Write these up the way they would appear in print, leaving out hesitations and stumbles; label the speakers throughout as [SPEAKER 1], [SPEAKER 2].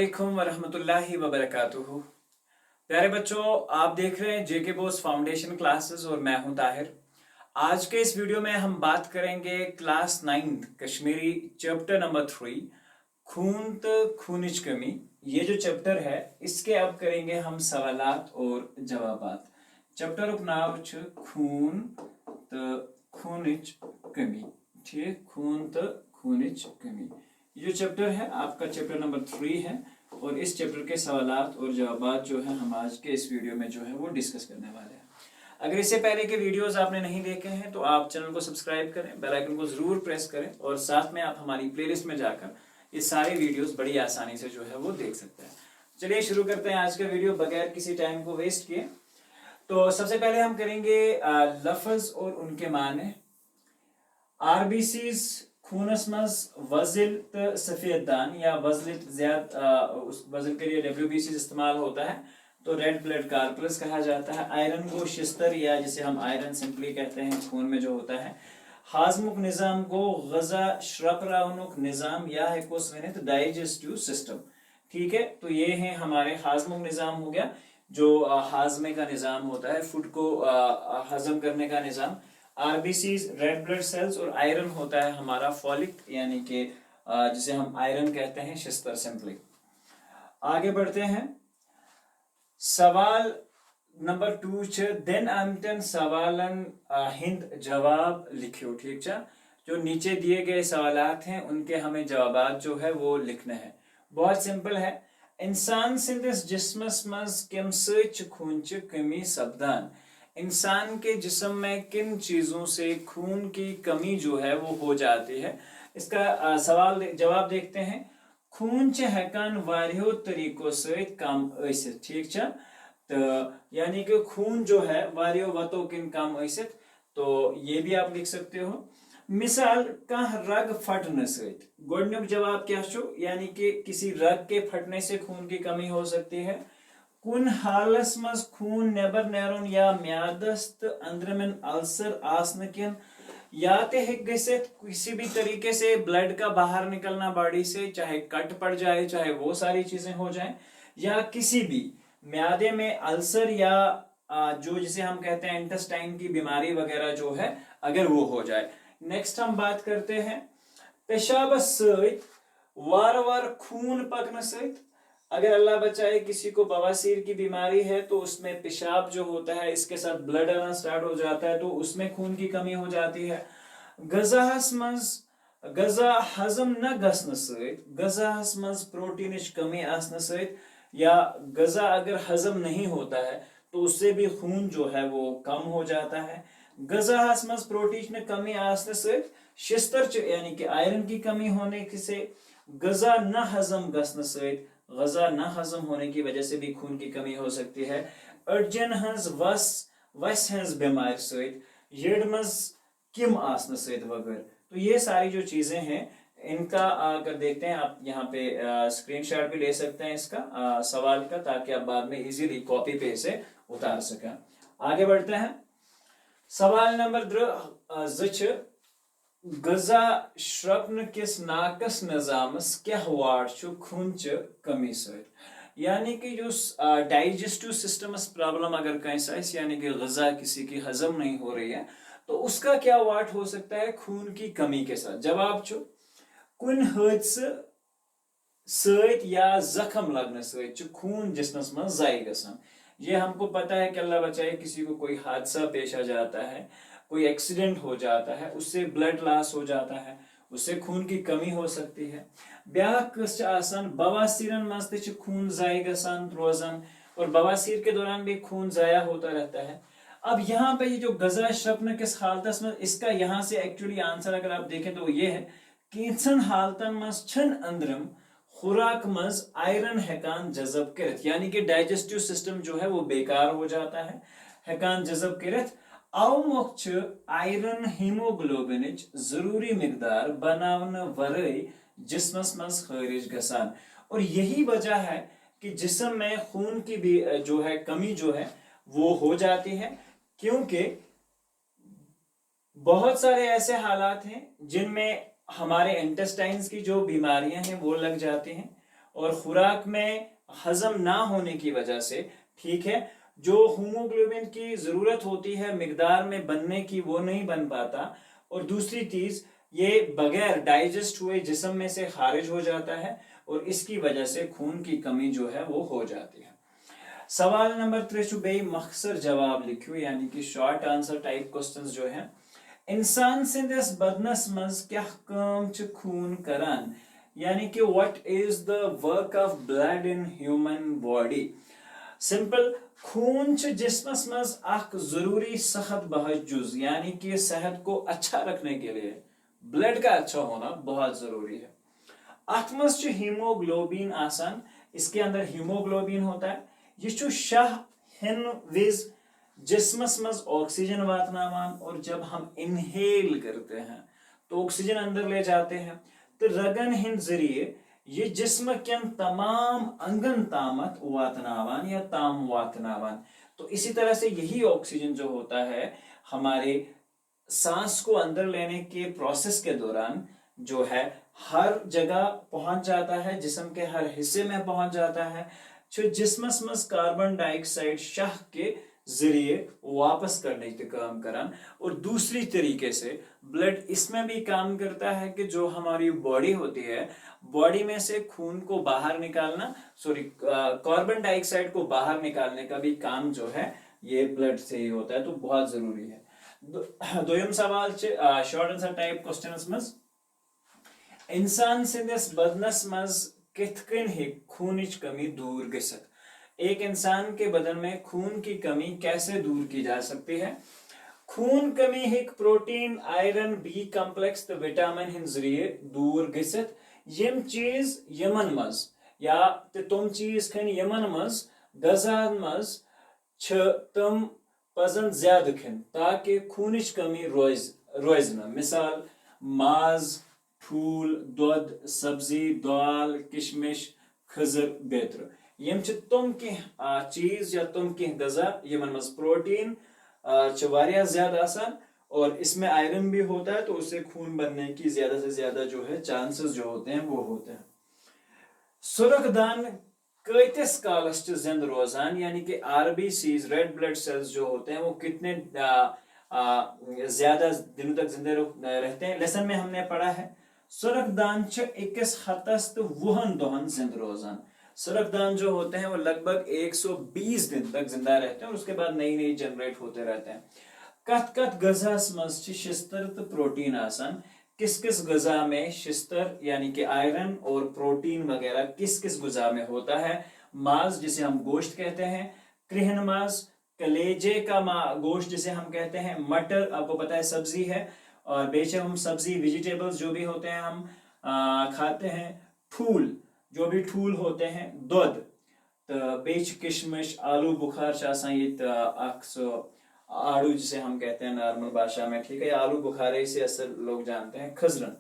[SPEAKER 1] अस्सलामुअलैकुम वरहमतुल्लाहि वबरकातुहू। प्यारे बच्चों, आप देख रहे हैं जेके बोस फाउंडेशन क्लासेस और मैं हूं ताहिर। आज के इस वीडियो में हम बात करेंगे क्लास 9 कश्मीरी चैप्टर नंबर 3 खून तो खूनिच कमी। ये जो चैप्टर है इसके अब करेंगे हम सवालात और जवाबात। चैप्टर नाम छ खून तो खूनिच कमी। ठीक, खून तो खूनिच कमी। ये जो चैप्टर है आपका चैप्टर नंबर 3 है और इस चैप्टर के सवालात और जवाबात जो है हम आज के इस वीडियो में जो है वो डिस्कस करने वाले हैं। अगर इससे पहले के वीडियोस आपने नहीं देखे हैं तो आप चैनल को सब्सक्राइब करें, बेल आइकन को जरूर प्रेस करें और साथ में आप हमारी प्लेलिस्ट में जाकर ये सारे वीडियोस बड़ी आसानी से जो है वो देख सकते हैं। चलिए शुरू करते हैं आज का वीडियो बगैर किसी टाइम को वेस्ट किए। तो सबसे पहले हम करेंगे लफ्ज और उनके माने। आरबीसीज खूनस मज वजिल तो सफेद दान या वजल ज्यादा उस वजल के लिए डब्ल्यूबीसी इस्तेमाल होता है तो रेड ब्लड कार्पल्स कहा जाता है। आयरन को शिस्तर या जिसे हम आयरन सिंपली कहते हैं खून में जो होता है। हाजमुक निज़ाम को गजा श्रपराउनुक निज़ाम या है को स्वेनित डाइजेस्टिव सिस्टम। ठीक है, तो ये है हमारे हाजमुक निज़ाम हो गया जो हाजमे का निज़ाम होता है, फूड को हजम करने का निज़ाम। आरबीसीज रेड ब्लड सेल्स और आयरन होता है हमारा फॉलिक यानी कि जिसे हम आयरन कहते हैं शिस्तर सिंपली। आगे बढ़ते हैं। सवाल नंबर 2 दिन आमतन सवालन हिंद जवाब लिखियो। ठीक है, जो नीचे दिए गए सवालात हैं उनके हमें जवाबात जो है वो लिखने हैं। बहुत सिंपल है। इंसान सिंदिस जिस्मस मज किम सच खून च कमी सब्दान। इंसान के जिस्म में किन चीजों से खून की कमी जो है वो हो जाती है। इसका सवाल जवाब देखते हैं। खून च हेकान वारियो तरीकों से कम ऐसे। ठीक है, तो यानी कि खून जो है वारियो वतो किन कम ऐसे, तो ये भी आप लिख सकते हो। मिसाल कह रग फटने से गोडनुक जवाब क्या छो, यानी कि किसी रग के फटने से खून की कमी हो सकती है। कुन हालस मज खून नेबर नेरुन या म्यादस्त अंदरमिन अल्सर आसन किन, या ते किसी भी तरीके से ब्लड का बाहर निकलना बॉडी से, चाहे कट पड़ जाए चाहे वो सारी चीजें हो जाएं, या किसी भी म्यादे में अल्सर या जो जिसे हम कहते हैं इंटेस्टाइन की बीमारी वगैरह जो है अगर वो हो जाए। नेक्स्ट हम बात करते हैं पेशाब सहित वार वार खून पकने सहित। अगर अल्लाह बचाए किसी को बवासीर की बीमारी है तो उसमें पेशाब जो होता है इसके साथ ब्लड आना स्टार्ट हो जाता है तो उसमें खून की कमी हो जाती है। गजाहस मज गजा हजम न गसन सहित गजाहस मज प्रोटीन कमी आसन सहित, या गजा अगर हजम नहीं होता है तो उससे भी खून जो है वो कम हो जाता है। गजाहस मज प्रोटीन कमी आसन सहित शिस्तर यानी कि आयरन की कमी होने से, गजा न हजम गसन सहित गजा न हजम होने की वजह से भी खून की कमी हो सकती है। अर्जन हंस वस वस हंस बीमार सहित येडमस किम आसन सहित वगैरह। तो ये सारी जो चीजें हैं इनका अगर देखते हैं आप यहाँ पे स्क्रीनशॉट भी ले सकते हैं इसका सवाल का, ताकि आप बाद में इजीली कॉपी पे से उतार सकें। आगे बढ़ते हैं। सवाल नंबर 2 गजा श्रपन किस नाकस निजामस क्या वार्ड खून च कमी सहित, यानी कि जो डाइजेस्टिव सिस्टम प्रॉब्लम अगर कैसा यानी कि गजा किसी की हजम नहीं हो रही है तो उसका क्या वाट हो सकता है खून की कमी के साथ। जवाब छो कुन हादसे सहित या जख्म लगने सहित खून जिस्मस में जाय गसान। ये हमको पता है कि अल्लाह बचाए किसी को कोई हादसा पेश आ जाता है, कोई एक्सीडेंट हो जाता है, उससे ब्लड लॉस हो जाता है, उससे खून की कमी हो सकती है। बवासीरन मज खून जाय गसान रोजन, और बवासीर के दौरान भी खून जाया होता रहता है। अब यहाँ पे ये जो गजा शप्न किस हालत में, इसका यहाँ से एक्चुअली आंसर अगर आप देखें तो ये है कि इन हालतन मज छन अंदरम खुराक मज आयरन हेकान जजब करत, यानी कि डाइजेस्टिव सिस्टम जो है वो बेकार हो जाता है। हेकान जजब करत अव मोक्ष आयरन हीमोग्लोबिन जरूरी मिकदार बनावन वरई जिस्मस मज खारिज गसान। और यही वजह है कि जिस्म में खून की भी जो है कमी जो है वो हो जाती है, क्योंकि बहुत सारे ऐसे हालात हैं जिनमें हमारे इंटेस्टाइन्स की जो बीमारियां हैं वो लग जाती हैं। और खुराक में हजम ना होने की वजह से, ठीक है, जो हीमोग्लोबिन की जरूरत होती है मिकदार में बनने की वो नहीं बन पाता, और दूसरी चीज ये बगैर डाइजेस्ट हुए जिस्म में से खारिज हो जाता है और इसकी वजह से खून की कमी जो है वो हो जाती है। सवाल नंबर 3 बे मखसर जवाब लिखियो, यानी कि शॉर्ट आंसर टाइप क्वेश्चंस जो है। इंसान सिंदस बदनस मज क्या काम च खून करान, यानी कि what is the work of blood in human body. Simple, खून च जिस्मस मज अख जरूरी सख्त बहज जुज, यानी कि सेहत को अच्छा रखने के लिए ब्लड का अच्छा होना बहुत जरूरी है। अथ मज च हीमोग्लोबिन आसान, इसके अंदर हीमोग्लोबिन होता है, ये शाह हिन विज जिस्मस मज ऑक्सीजन वातनावान, और जब हम इनहेल करते हैं तो ऑक्सीजन अंदर ले जाते हैं, तो रगन हिंद जरिए ये जिस्म के तमाम अंगन तामत वातनावान या ताम वातनावान। तो इसी तरह से यही ऑक्सीजन जो होता है हमारे सांस को अंदर लेने के प्रोसेस के दौरान जो है हर जगह पहुंच जाता है, जिस्म के हर हिस्से में पहुंच जाता है, जो जिस्मस मस कार्बन डाइऑक्साइड शाह के जरिए वापस करने के काम करन। और दूसरी तरीके से ब्लड इसमें भी काम करता है कि जो हमारी बॉडी होती है, बॉडी में से खून को बाहर निकालना, कार्बन डाइऑक्साइड को बाहर निकालने का भी काम जो है ये ब्लड से ही होता है, तो बहुत जरूरी है। दोयम सवाल शॉर्ट आंसर टाइप क्वेश्चंस मस इंसान सिंदस बदनस मज कितकन है खूनिच कमी दूर गसत, एक इंसान के बदन में खून की कमी कैसे दूर की जा सकती है। खून कमी हिक प्रोटीन आयरन बी कम्प्लेक्स तो विटामिन हिंद जरिए दूर गसत, यम चीज यमन मज या तुम चीज खन यमन मज गजान मज छ तम पजन ज्यादा खन ताकि खूनिच कमी रोज न, मिसाल माज, ठूल, दूध, सब्जी, दाल, किशमिश, खजर बेत्र, यम तुम कह चीज या तुम कह गजा यमन मज प्रोटीन वारिया ज्यादा आसान और इसमें आयरन भी होता है, तो उससे खून बनने की ज्यादा से ज्यादा जो है चांसेस जो होते हैं वो होते हैं। सुरखदान कतिस कालस जिंद रोजान, यानी कि आरबीसीज रेड ब्लड सेल्स जो होते हैं वो कितने ज्यादा दिनों तक जिंदे रहते हैं। लेसन में हमने पढ़ा है सुरखदान 21 हतस तो वुहन दोहन जिंद रोजान, सुरखदान जो होते हैं वो लगभग 120 दिन तक जिंदा रहते हैं और उसके बाद नई नई जनरेट होते रहते हैं। कत कत गजास मज शिस्तर तो प्रोटीन आसान, किस किस गजा में शिस्तर यानी कि आयरन और प्रोटीन वगैरह किस किस गजा में होता है। मांस जिसे हम गोश्त कहते हैं, कृहन मांस, कलेजे का गोश्त जिसे हम कहते हैं, मटर आपको पता है सब्जी है, और बेचे हम सब्जी वेजिटेबल्स जो भी होते हैं हम खाते हैं, ठूल जो भी ठूल होते हैं, दूध, तो बेच किशमिश, आलू बुखार ये आड़ू जिसे हम कहते हैं नॉर्मल भाषा में, ठीक है, आलू बुखारे से अक्सर लोग जानते हैं, खजरन,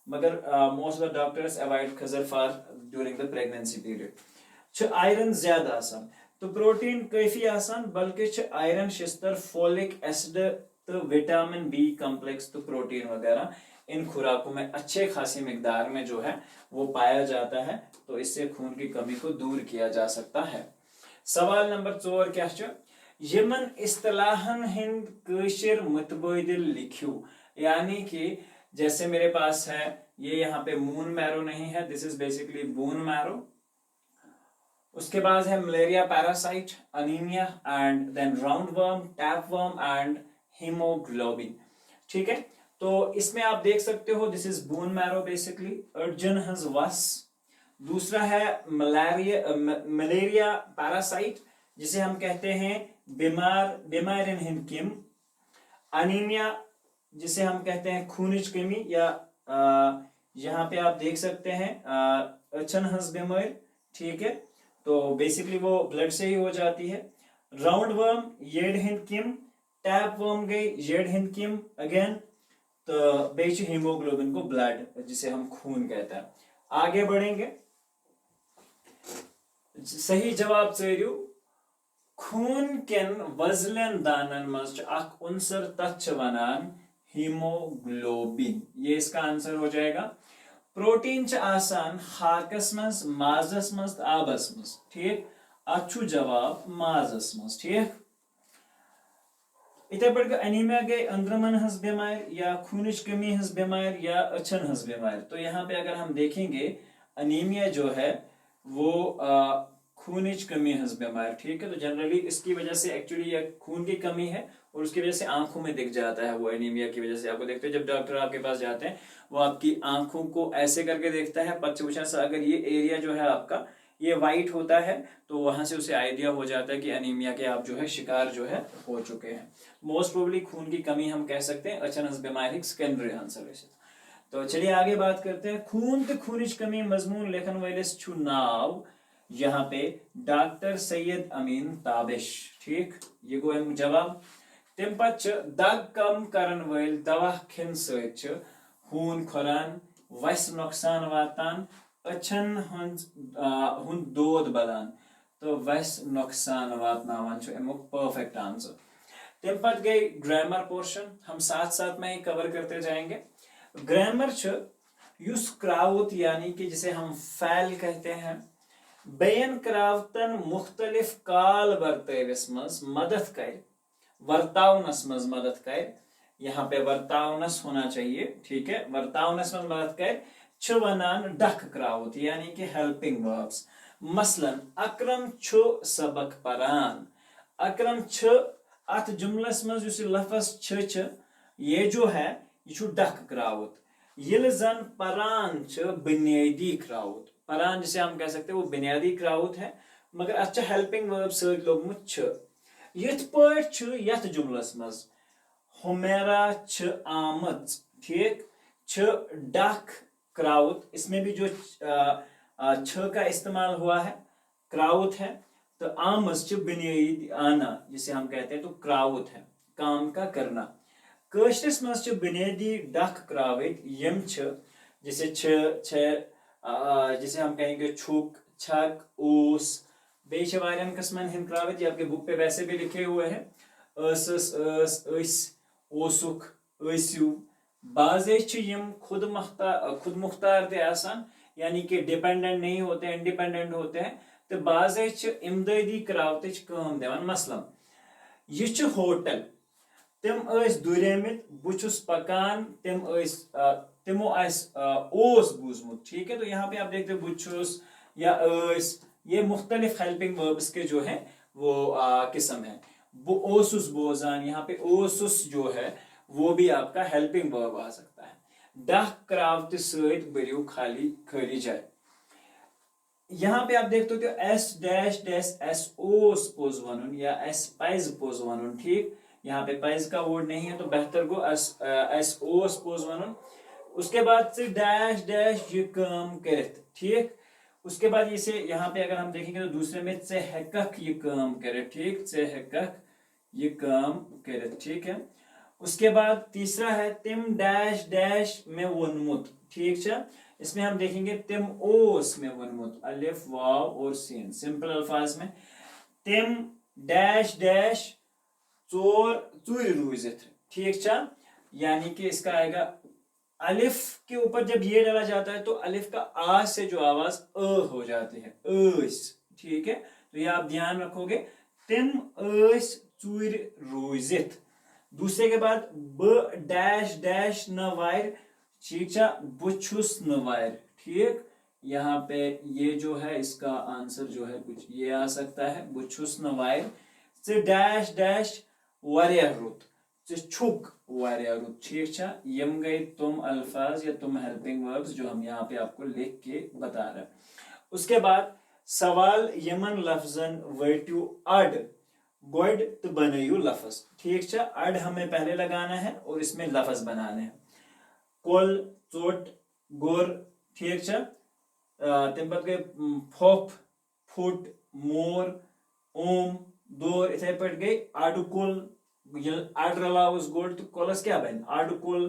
[SPEAKER 1] मगर most of the doctors avoid खजर for during the pregnancy period. Iron ज्यादा आसान, तो प्रोटीन काफी आसान, बल्कि आयरन शिस्तर फोलिक एसिड तो विटामिन बी कम्प्लेक्स तो प्रोटीन वगैरह इन खुराकों में अच्छे खासी मिकदार में जो है वो पाया जाता है, तो इससे खून की कमी को दूर किया जा सकता है। सवाल नंबर 4 क्या यमन इस्तिलाहन हिंद कशिर मुतबादिल लिखियो, यानी कि जैसे मेरे पास है ये यहाँ पे मून मैरो नहीं है, this is basically bone marrow, उसके बाद है malaria parasite, anaemia and then round worm, tape worm and haemoglobin, ठीक है। तो इसमें आप देख सकते हो this is bone marrow basically, अर्जन हज वस, दूसरा है मलेरिया पैरासाइट जिसे हम कहते हैं बीमारिन हिंद किम, अनीमिया जिसे हम कहते हैं खूनिज कमी, या यहाँ पे आप देख सकते हैं अचन हंस बीमार, ठीक है, तो बेसिकली वो ब्लड से ही हो जाती है। राउंड वर्म येड हिंद किम, टैप वर्म गई येड हिंद किम अगेन, तो बेच हीमोग्लोबिन को ब्लड जिसे हम खून कहते हैं। आगे बढ़ेंगे, सही जवाब चेरियो खून केन वजलन दानन मज अख उनसर तथ वनान हीमोग्लोबिन, ये इसका आंसर हो जाएगा। प्रोटीन च आसान हाकस मज माजस मज तो आबस मज ठीक अच्छु जवाब माजस मज ठीक इथे पड़ अनीमिया गई अंद्रमन हंस बीमार या खूनिश कमी हंस बीमार या अछन हंस बीमार। तो यहाँ पे अगर हम देखेंगे अनीमिया जो है वो खूनिश कमी हंस बीमार ठीक है। तो जनरली इसकी वजह से एक्चुअली यह खून की कमी है और उसकी वजह से आंखों में दिख जाता है वो एनीमिया की वजह से। आपको देखते हैं जब डॉक्टर आपके पास जाते हैं वो आपकी आंखों को ऐसे करके देखता है पच्चीसा से, अगर ये एरिया जो है आपका ये वाइट होता है तो वहां से उसे आइडिया हो जाता है कि अनीमिया के आप जो है शिकार जो है हो चुके हैं। मोस्ट प्रोबेबली खून की कमी हम कह सकते हैं अचानक बीमारी सेकेंडरी आंसर। तो चलिए आगे बात करते हैं। खून तो खूनिच कमी मजमून लेखन वालिस छु नाव यहाँ पे डॉक्टर सैयद अमीन ताबिश ठीक ये गो अम जवाब। तम पे दग कम करन वल दवा खिन खून खोरान वस नुकसान वातान अछन हुंद दोद बदान तो वस नुकसान वातनावान अमुक परफेक्ट आंसर। तम पे गई ग्रामर पोर्शन हम साथ साथ में ही कवर करते जाएंगे। ग्रामर युस क्राउत यानी कि जिसे हम फैल कहते हैं बयान क्रावतन मुख्तलिफ काल बर्ताविस मज मदद कर वर्तावनस मज मदद कर। यहाँ पे वर्तावनस होना चाहिए ठीक है। वर्तावनस मज मदद कर वनान डक क्राउत यानी कि हेल्पिंग वर्ब्स। मसलन अकरम छु सबक परान अकरम छ अथ जुमलस मज युस लफ्ज छ ये जो है ये छु डक क्राउत। यिल जन परान छ बुनियादी क्राउत परान जिसे हम कह सकते हैं वो बुनियादी क्राउत है मगर अच्छा हेल्पिंग वर्ब सत लोगमुत छ। यथ पठ छ यथ जुमलस मज हुमेरा छ आमज ठीक छ डक क्राउत इसमें भी जो छ का इस्तेमाल हुआ है क्राउत है। तो आमज छ बुनियादी आना जिसे हम कहते हैं तो क्राउत है काम का करना। कशरिस मज छ बुनियादी डक क्रावित यम छ जिसे छ जिसे हम कहेंगे छुक छक ऊस बेच वारियन किस्मन हिंद क्रावित ये आपके बुक पे वैसे भी लिखे हुए हैं अस ओसुक ऐस्यु बाजे यम खुद मुख्तार ते आसान यानी कि डिपेंडेंट नहीं होते इंडिपेंडेंट होते हैं। तो बाजे इमदादी क्रावत काम दिवान मसलन यह होटल तम दुरेमित बुछुस पकान तिमो ओस बूजमुत ठीक है। तो यहाँ पे आप देखते हो बुछुस या ये मुख्तलिफ हेल्पिंग वर्ब्स के जो है वो किस्म है। वो ओसुस बोजान यहाँ पे ओसुस जो है वो भी आपका हेल्पिंग वर्ब आ सकता है। डक क्रावत सत बरियो खाली खाली जाए। यहाँ पे आप देखते हो एस डैश डैश एस ओस पोज वन या एस पाइज पोज वन ठीक। यहाँ पे पाइज का वर्ड नहीं है तो बेहतर गो एस ओस पोज वन। उसके बाद से डैश डैश ये काम करत ठीक। उसके बाद इसे यहाँ पे अगर हम देखेंगे तो दूसरे में से हकक ये काम करे ठीक से हकक ये काम करे ठीक है। उसके बाद तीसरा है तिम डैश डैश में वनमुत ठीक है। इसमें हम देखेंगे तिम ओस में वनमुत अलिफ वाव और सीन सिंपल अल्फाज में तिम डैश डैश चोर चूर रूजित ठीक है। यानी कि इसका आएगा अलिफ के ऊपर जब ये डाला जाता है तो अलिफ का आ से जो आवाज अ हो जाती है ठीक है। तो ये आप ध्यान रखोगे तिम चूर रूजित। दूसरे के बाद ब डैश डैश नवायर ठीक है बुछुस नवायर ठीक। यहाँ पे ये जो है इसका आंसर जो है कुछ ये आ सकता है बुछुस नवायर से डैश डैश वारिया रुत से छुक वारिया रुत ठीक है। यम गए तुम अल्फाज या तुम हेल्पिंग वर्ब्स जो हम यहाँ पे आपको लिख के बता रहे हैं। उसके बाद सवाल यमन लफ्जन वर्ट्यू अड गोड तो बनयू लफ्ज ठीक है। अड हमें पहले लगाना है और इसमें लफ्ज बनाने हैं। कोल चोट गोर ठीक है। तम पे गए फोप फुट मोर ओम दोर इथे पे गई आडुकुल अड रलावस गोड तो कोलस क्या बन आडुकुल